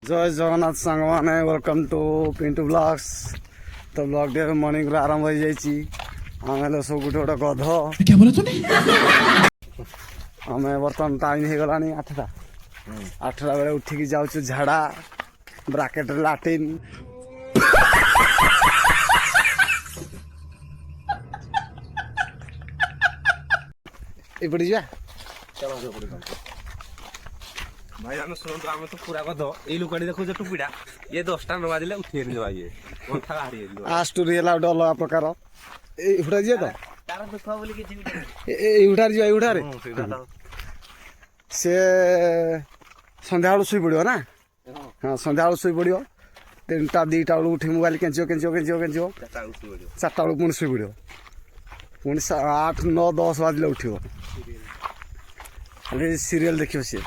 जय जगन्नाथ सांग मैंने वेलकम टू पिंटू ब्लॉग्स। तो ब्लॉग डे मॉर्निंग आरंभ हो जाइए। आम सब गोटे गोटे गध आम बर्तमान टाइम हो गला 8टा 8टा बेले उठिकी जाऊँ झाड़ा ब्राकेट लाट्रिन एपटे जा भाई आम शुणु आम तो पूरा गध ये लुकाटी देखो टुपिटा ये 10टा न बाजिले उठे भाई ये आ स्टोरी है गोटे अलग प्रकार एटा जी तो तार दुख बोली कि एटार जी एटार से संध्या बेलू शुई पड़ो ना। हाँ संध्या बेलू शुई पड़ो 3टा 2टा बेलू उठी मोबाइल केंचो 4टा बेलू पुणी शुई पड़ो पुणी 8 9 10 बाजिले उठो खाली सीरियल देखियो सी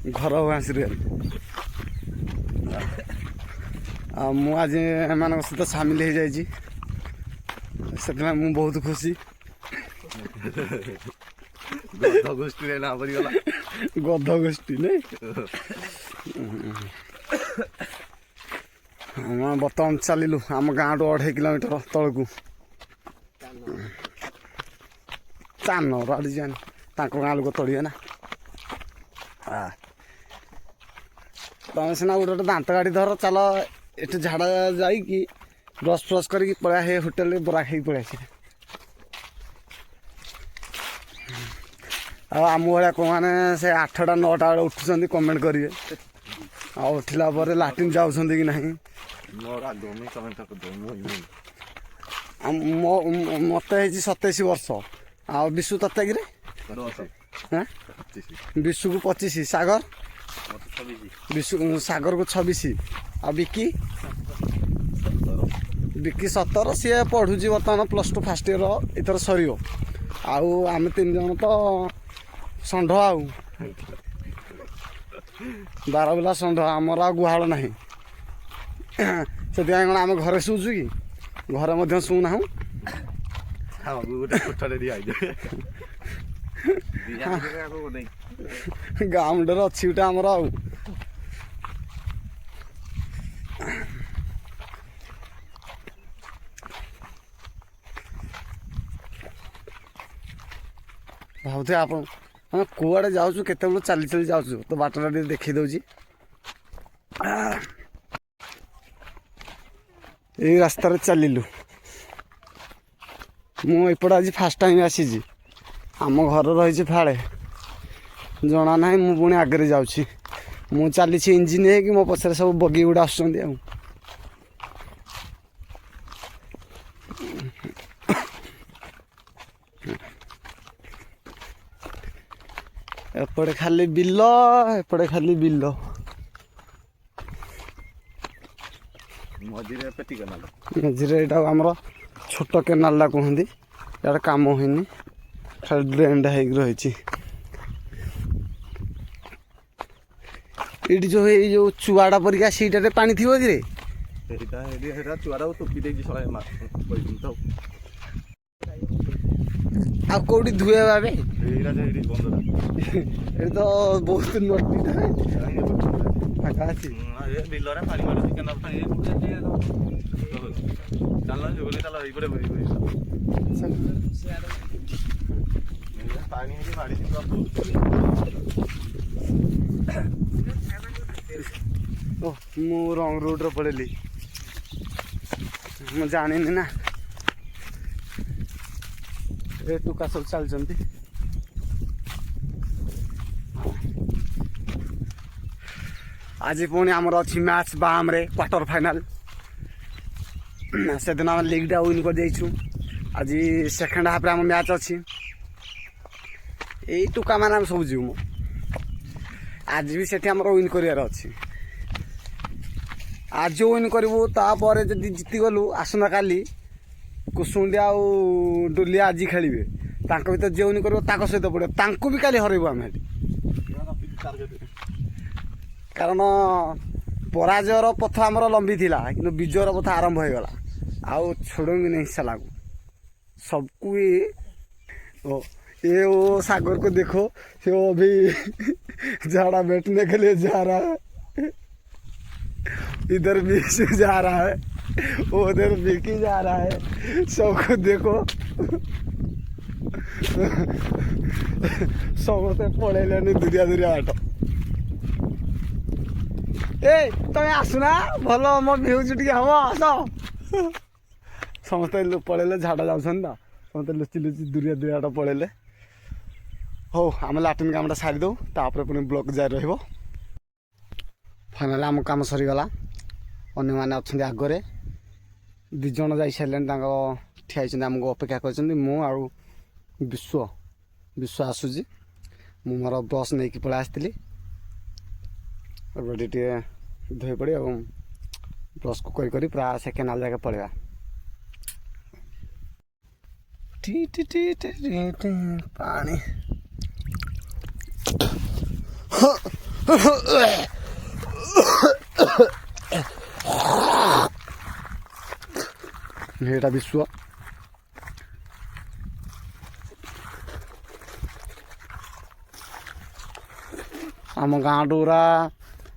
घर हुआ सीरियल मु आज एम सहित सामिल हो जाइए से बहुत खुशी गध गोष्ठी ना पड़गला गध गोष्ठी नहीं आम बर्तमान चलू आम गाँ टू 2.5 किलोमीटर तलू चान आड़े जान गाँ लोक तड़िए ना तुम सीना गोटे गोटे दांत गाड़ी धर चल ये झाड़ा जा ब्रश फ्रश कर पड़ा हे होटेल बरा खाई पड़ा आम भाया कौन मैंने से 8टा 9टा बेले उठुंट कमेंट करेंगे उठला पर लाट्रिन जाऊँ कि नहीं मत 27 वर्ष आ विशु तत्ता कि विशु को 25 सागर विशु सागर को 26 आ विकी 17 सी पढ़ुची बर्तमान +2 फर्स्ट ईयर इथर सर आम 3 जन तो षंढ आउ 12 बुला षंढ आमर आ गुहाल ना से आम घरे शुचु कि घरे मध्य शुना गाँ मुंडे अच्छी गोटे आमर आ भावते आप कौड़े जाऊँ केत चली चली जाऊँ तो बाटटा देखी दूची ये रास्तार चलू मुपटे आज फास्ट टाइम आसी आम घर रही फाड़े जना ना मुझे आगे जाऊँगी मु चली इंजिन है मो पछे सब बगी गुड़ा आसुँच एपटे खाली बिल एपटे खाली बिल मझे यहाँ आमर छोट केनाल कहते यार कम होनी खाली ड्रेन रही ये जो है जो चुआड़ा परिका सीटारे पानी थी कि चुआड़ा टोपी दे आ कौटी धुए बाबे ये तो बहुत नटी फाका अच्छी बिलरे पानी मारुची केनाल पानी चल जोगली चल इपटे पानी माड़ी मु रंग रोड रे पड़ेली मैं जानी ना ए टुका सब चलती आज पुणी आमर अच्छी मैच बाम रे क्वार्टर फाइनाल से दिन आम लीगटा विन कर आज सेकेंड हाफ आम मैच अच्छी यही टुका मान आम सब जीव आज भी से विन कर अच्छी आज विन करूँ तापर जदि जीतीगलु आसंता काली कुसुंडिया आ डोलिया आज खेलिए भर जे विन कर सहित पड़ो भी काली हरबू आम कारण पराजयर पथ आमर लंबी थिला कि विजयर पथ आरंभ हो गला आओ छोड़ूंगी नहीं साला को सबको ये वो सागर को देखो वो अभी झाड़ा बैठने के लिए जा रहा है इधर बीच जा रहा है उधर बिकी जा रहा है सबको देखो समस्ते पड़ेलानी दुरिया दुरिया बाट ए तमें आसुना भल मो भ्यूज टे हम आस समस्ते पड़ेले झाड़ा जाऊन तो समस्ते लुचि लुचि दुरिया दुरिया बाट पड़ेले हो आम लाट्रिन कामटा सारी दो तापर पुणी ब्लॉक जारी रहिबो फाइनाली आम काम सरीगला अन्य मैंने अच्छा आगे दिज जा सारे ठिया आमको अपेक्षा कर विश्व विश्व आसूसी मु मोर ब्रश नहीं कि पलि आसती टे धोई पड़ी और ब्रश को करी पूरा से केनाल जाके पलैया टी टी टी टी टी टी पानी एटा विश्व आम गाँ टूरा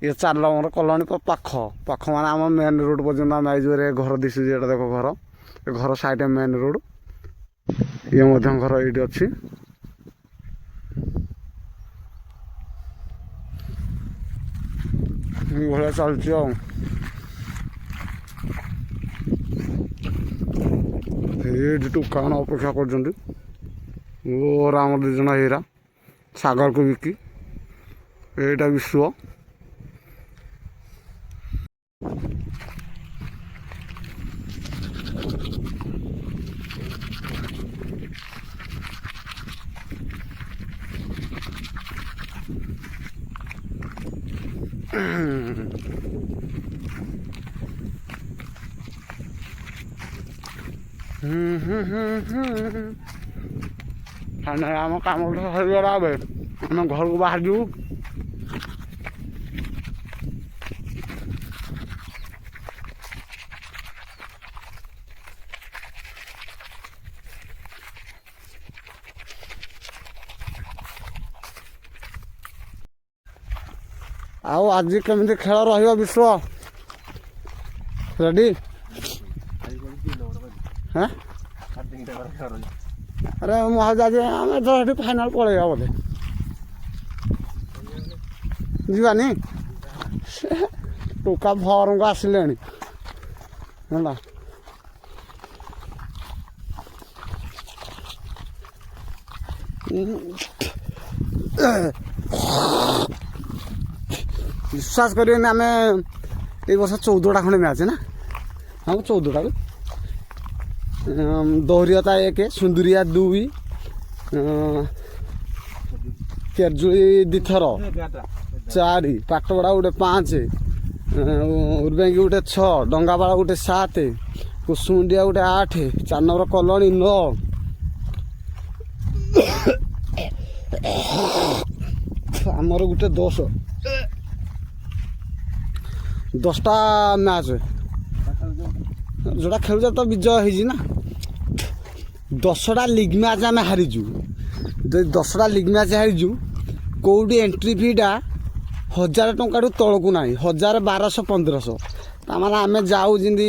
ये 4 नंबर कलोनी पाख पाख मान आम मेन रोड पर्यटन आम आईजे घर दिशुच ये देख घर घर साइड मेन रोड ये घर ये अच्छी भाया चलती टुकान अपेक्षा कर आम 2 जन हीरा सागर को बिकी एटा विश्व आम कम सरीगला आम घर को बाहर जीव आओ आज केमी खेल रहा विश्व रेडी हाँ अरे महाजाज आम तो फाइनाल पलैया बोधे जीवानी टोका फर्म को आसिले है विश्वास करें आम ये वर्ष 14टा खंडे मैच ना हाँ 14टा दौरियता 1 सुंदरिया 2 केरजुली 2 थर 4 पाटबड़ा गोटे 5 उर्बेंगी गोटे 6 डंगाबाड़ा गोटे 7 कुसुमुंडिया गोटे 8 4 नंबर कलोनी 9 आमर गोटे 10टा मैच जोटा खेल तो विजय हो 10टा लिग मैच आम हारीजु 10टा लिग मैच हारीजु कौटी एंट्री फीटा 1000 टंका तौक ना 1000 1200 1500 तार आम जाऊ जमी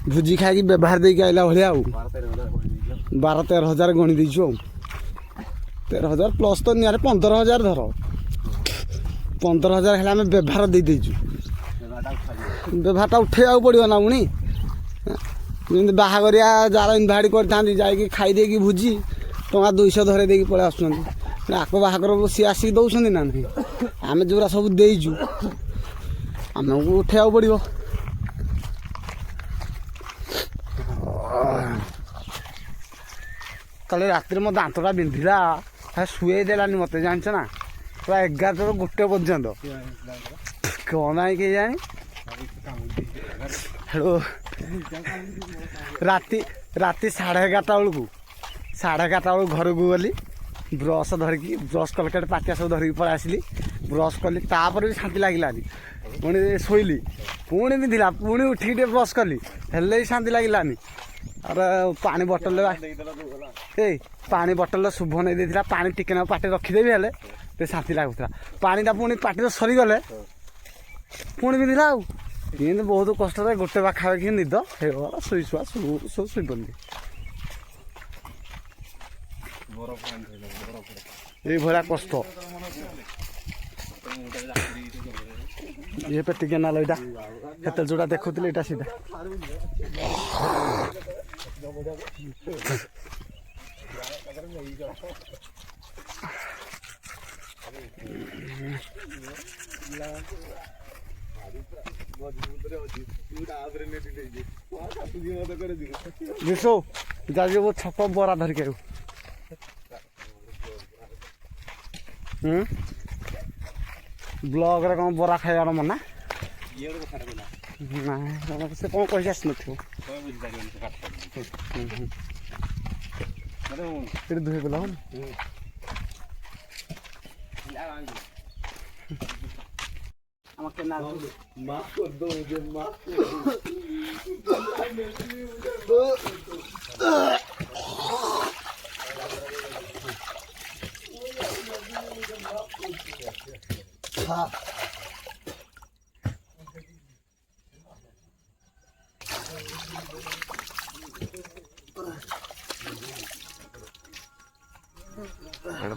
भोजी खाई व्यवहार देके आइला भाया 12-13 हजार गणी देचु 13,000 प्लस तो निआरे 15,000 धर 15,000 है आम व्यवहार दे देचु व्यवहारटा उठेगा पड़ो ना पुणी जमी बाहागरिया जार इनभाइट कर जाकि खाईदे भोजी टंका 200 धरे देकी पलि आस आक बाहागर सी आसिक दौरान ना नहीं आम जो सब देचु आमको उठेगा पड़ो कल रात मो दांतटा बिंधिला शुए देलानी मत जानच ना पूरा 11 1 पर्यंत कौन आई के जानी राति 11:30 बेलू 11:30 घर को गली ब्रश धरिकी ब्रश कलकेट पातिया सब धरिकी पलि आसली ब्रश कली तापर भी शांति लगे ପୁଣି ଶୋଇଲି ପୁଣି ପିନ୍ଧିଲା ପୁଣି ଉଠିକି ଟିକେ ବ୍ରସ୍ କଲି ହେଲେ ବି ଶାନ୍ତି ଲାଗିଲାନି। ଆରେ ପାଣି ବୋଟଲରେ ଏଇ ପାଣି ବୋଟଲରେ ଶୁଭ ନେଇ ଦେଇଥିଲା ପାଣି ଟିକେ ନା ପାଟିରେ ରଖିଦେବି ହେଲେ ଟିକେ ଶାନ୍ତି ଲାଗୁଥିଲା। ପାଣିଟା ପୁଣି ପାଟିରେ ସରିଗଲେ ପୁଣି ପିନ୍ଧିଲା ଆଉ କିନ୍ତୁ ବହୁତ କଷ୍ଟରେ ଗୋଟେ ପାଖାପାଖି ନିଦ ହେଇଗଲା ସବୁ ଶୋଇପଡ଼ିଲି। ଏଇଭଳିଆ କଷ୍ଟ ଇଏ ପେଟି କେନାଲ ଏଇଟା ସେତେ ଯୋଉଟା ଦେଖୁଥିଲି ଏଇଟା ସେଇଟା। ବିଶୁ ଯାଉ ଛକ ବରା ଧରିକି ଆଉ ବ୍ଲକରେ କ'ଣ ବରା ଖାଇବାର ମନା ନାଇଁ ସେ କ'ଣ କହିକି ଆସିନଥିବ ଏଠି ଧୋଇ ଦେଲା ଆମ କେନାଲ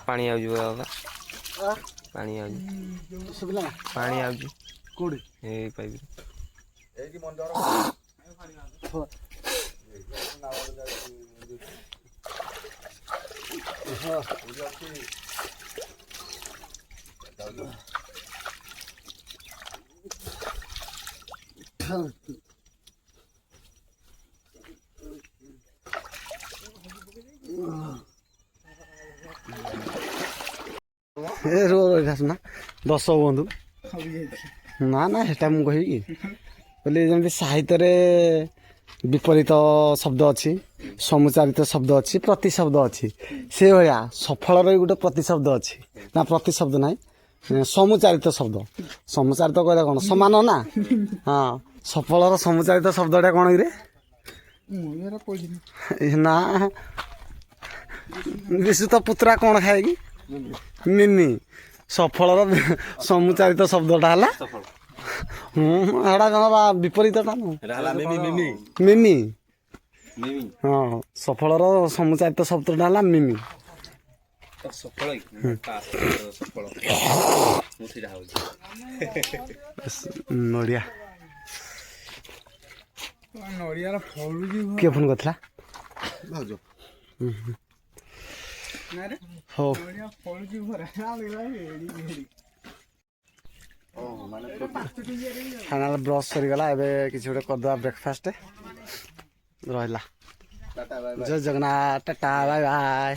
ପାଣି ଆଉଛି ପାଣି ଆଉଛି ଶୁଭିଲା ପାଣି ଆଉଛି କୋଉଠି ଏଇ ପାଇପ ଏ ରୋ ନା ଦଶ ବନ୍ଧୁ ନା ନା ସେଟା ମୁଁ କହିବି କହିଲି ଯେମିତି ସାହିତ୍ୟରେ ବିପରୀତ ଶବ୍ଦ ଅଛି ସମୁଚାରିତ ଶବ୍ଦ ଅଛି ପ୍ରତିଶବ୍ଦ ଅଛି ସେଇଭଳିଆ ସଫଳର ବି ଗୋଟେ ପ୍ରତିଶବ୍ଦ ଅଛି ନା ପ୍ରତିଶବ୍ଦ ନାହିଁ ସମୁଚାରିତ ଶବ୍ଦ ସମୁଚାରିତ କହିଲେ କ'ଣ ସମାନ ନା ହଁ ସଫଳର ସମୁଚାରିତ ଶବ୍ଦଟା କ'ଣ କିରେ ନା ବିଶୁ ତ ପୁତ୍ରା କ'ଣ ଖାଏ କି ମିମି ସଫଳର ସମୁଚାରିତ ଶବ୍ଦଟା ହେଲା ହେଟା କ'ଣ ବା ବିପରୀତଟା ମିମି ହଁ ସଫଳର ସମୁଚାରିତ ଶବ୍ଦଟା ହେଲା ମିମି ନଡ଼ିଆ କିଏ ଫୋନ୍ କରିଥିଲା ହଉ ଫାଇନାଲ ବ୍ରସ୍ ସରିଗଲା ଏବେ କିଛି ଗୋଟେ କରିଦେବା ବ୍ରେକଫାଷ୍ଟ ରହିଲା ଜୟ ଜଗନ୍ନାଥ ଟାଟା ବାଏ ବାଏ।